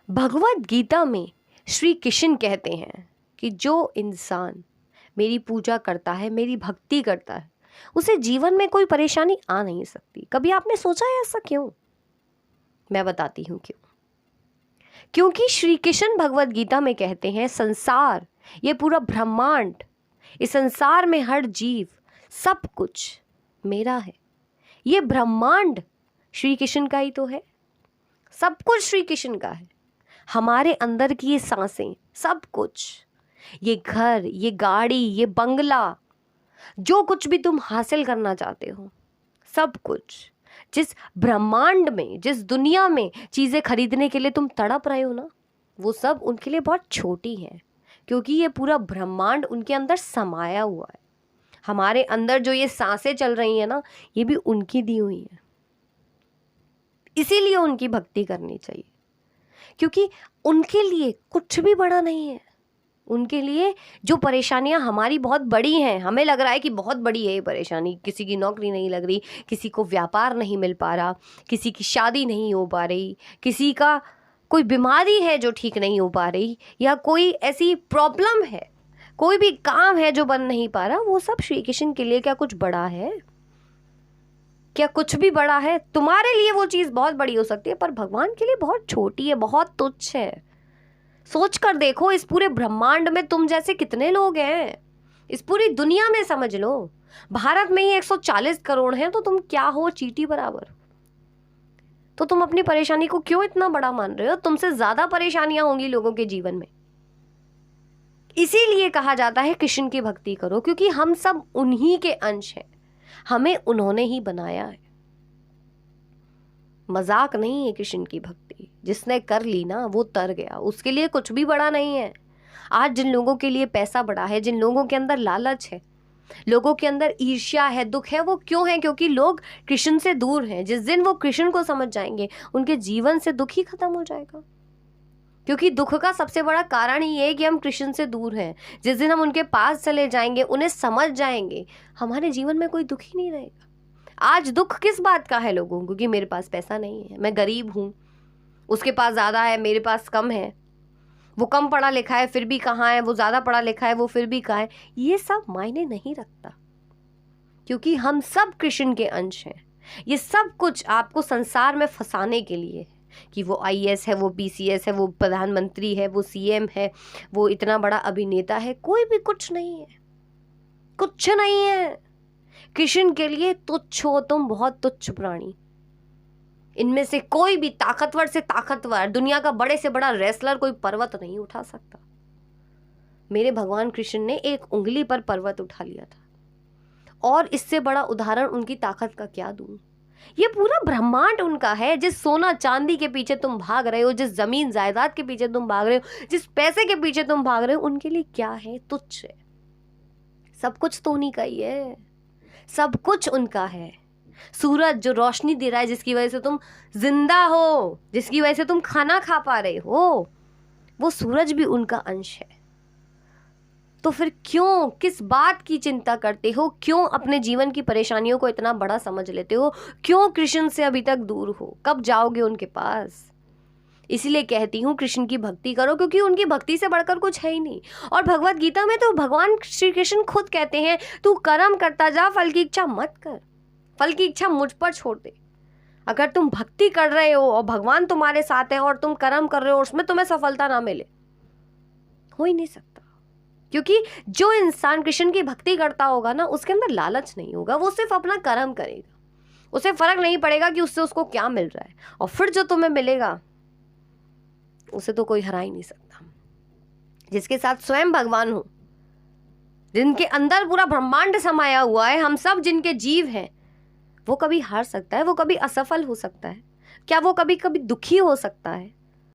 भगवत गीता में श्री कृष्ण कहते हैं कि जो इंसान मेरी पूजा करता है, मेरी भक्ति करता है, उसे जीवन में कोई परेशानी आ नहीं सकती। कभी आपने सोचा है ऐसा क्यों? मैं बताती हूँ क्यों। क्योंकि श्री कृष्ण भगवत गीता में कहते हैं संसार, ये पूरा ब्रह्मांड, इस संसार में हर जीव, सब कुछ मेरा है। ये ब्रह्मांड श्री कृष्ण का ही तो है, सब कुछ श्री कृष्ण का है। हमारे अंदर की ये सांसें, सब कुछ, ये घर, ये गाड़ी, ये बंगला, जो कुछ भी तुम हासिल करना चाहते हो, सब कुछ, जिस ब्रह्मांड में, जिस दुनिया में चीज़ें खरीदने के लिए तुम तड़प रहे हो ना, वो सब उनके लिए बहुत छोटी हैं, क्योंकि ये पूरा ब्रह्मांड उनके अंदर समाया हुआ है। हमारे अंदर जो ये सांसें चल रही हैं ना, ये भी उनकी दी हुई हैं। इसीलिए उनकी भक्ति करनी चाहिए, क्योंकि उनके लिए कुछ भी बड़ा नहीं है। उनके लिए जो परेशानियां हमारी बहुत बड़ी हैं, हमें लग रहा है कि बहुत बड़ी है ये परेशानी, किसी की नौकरी नहीं लग रही, किसी को व्यापार नहीं मिल पा रहा, किसी की शादी नहीं हो पा रही, किसी का कोई बीमारी है जो ठीक नहीं हो पा रही, या कोई ऐसी प्रॉब्लम है, कोई भी काम है जो बन नहीं पा रहा, वो सब श्री कृष्ण के लिए क्या कुछ बड़ा है? क्या कुछ भी बड़ा है? तुम्हारे लिए वो चीज़ बहुत बड़ी हो सकती है, पर भगवान के लिए बहुत छोटी है, बहुत तुच्छ है। सोच कर देखो, इस पूरे ब्रह्मांड में तुम जैसे कितने लोग हैं, इस पूरी दुनिया में समझ लो, भारत में ही 140 करोड़ हैं, तो तुम क्या हो? चींटी बराबर। तो तुम अपनी परेशानी को क्यों इतना बड़ा मान रहे हो? तुमसे ज्यादा परेशानियां होंगी लोगों के जीवन में। इसीलिए कहा जाता है कृष्ण की भक्ति करो, क्योंकि हम सब उन्हीं के अंश हैं, हमें उन्होंने ही बनाया है। मजाक नहीं है कृष्ण की भक्ति। जिसने कर ली ना, वो तर गया, उसके लिए कुछ भी बड़ा नहीं है। आज जिन लोगों के लिए पैसा बड़ा है, जिन लोगों के अंदर लालच है, लोगों के अंदर ईर्ष्या है, दुख है, वो क्यों है? क्योंकि लोग कृष्ण से दूर हैं। जिस दिन वो कृष्ण को समझ जाएंगे, उनके जीवन से दुख ही खत्म हो जाएगा। क्योंकि दुख का सबसे बड़ा कारण ही है कि हम कृष्ण से दूर हैं। जिस दिन हम उनके पास चले जाएंगे, उन्हें समझ जाएंगे, हमारे जीवन में कोई दुख ही नहीं रहेगा। आज दुख किस बात का है लोगों को? कि मेरे पास पैसा नहीं है, मैं गरीब हूँ, उसके पास ज़्यादा है, मेरे पास कम है, वो कम पढ़ा लिखा है फिर भी कहाँ है, वो ज़्यादा पढ़ा लिखा है वो फिर भी कहाँ है। ये सब मायने नहीं रखता, क्योंकि हम सब कृष्ण के अंश हैं। ये सब कुछ आपको संसार में फंसाने के लिए है कि वो आईएएस है, वो पीसीएस है, वो प्रधानमंत्री है, वो सीएम है, वो इतना बड़ा अभिनेता है। कोई भी कुछ नहीं है, कुछ नहीं है। कृष्ण के लिए तुच्छ हो तुम, बहुत तुच्छ प्राणी। इनमें से कोई भी ताकतवर से ताकतवर, दुनिया का बड़े से बड़ा रेसलर कोई पर्वत नहीं उठा सकता। मेरे भगवान कृष्ण ने एक उंगली पर पर्वत उठा लिया था, और इससे बड़ा उदाहरण उनकी ताकत का क्या दूं। ये पूरा ब्रह्मांड उनका है। जिस सोना चांदी के पीछे तुम भाग रहे हो, जिस जमीन जायदाद के पीछे तुम भाग रहे हो, जिस पैसे के पीछे तुम भाग रहे हो, उनके लिए क्या है? तुच्छ है। सब कुछ तो उन्हीं का ही है, सब कुछ उनका है। सूरज जो रोशनी दे रहा है, जिसकी वजह से तुम जिंदा हो, जिसकी वजह से तुम खाना खा पा रहे हो, वो सूरज भी उनका अंश है। तो फिर क्यों, किस बात की चिंता करते हो? क्यों अपने जीवन की परेशानियों को इतना बड़ा समझ लेते हो? क्यों कृष्ण से अभी तक दूर हो? कब जाओगे उनके पास? इसलिए कहती हूँ कृष्ण की भक्ति करो, क्योंकि उनकी भक्ति से बढ़कर कुछ है ही नहीं। और भगवत गीता में तो भगवान श्री कृष्ण खुद कहते हैं, तू कर्म करता जा, फल की इच्छा मत कर, फल की इच्छा मुझ पर छोड़ दे। अगर तुम भक्ति कर रहे हो और भगवान तुम्हारे साथ है और तुम कर्म कर रहे हो, उसमें तुम्हें सफलता ना मिले, हो ही नहीं सकता। क्योंकि जो इंसान कृष्ण की भक्ति करता होगा ना, उसके अंदर लालच नहीं होगा, वो सिर्फ अपना कर्म करेगा। उसे फर्क नहीं पड़ेगा कि उससे उसको क्या मिल रहा है, और फिर जो तुम्हें मिलेगा उसे तो कोई हरा ही नहीं सकता। जिसके साथ स्वयं भगवान हो, जिनके अंदर पूरा ब्रह्मांड समाया हुआ है, हम सब जिनके जीव हैं, वो कभी हार सकता है? वो कभी असफल हो सकता है? क्या वो कभी कभी दुखी हो सकता है?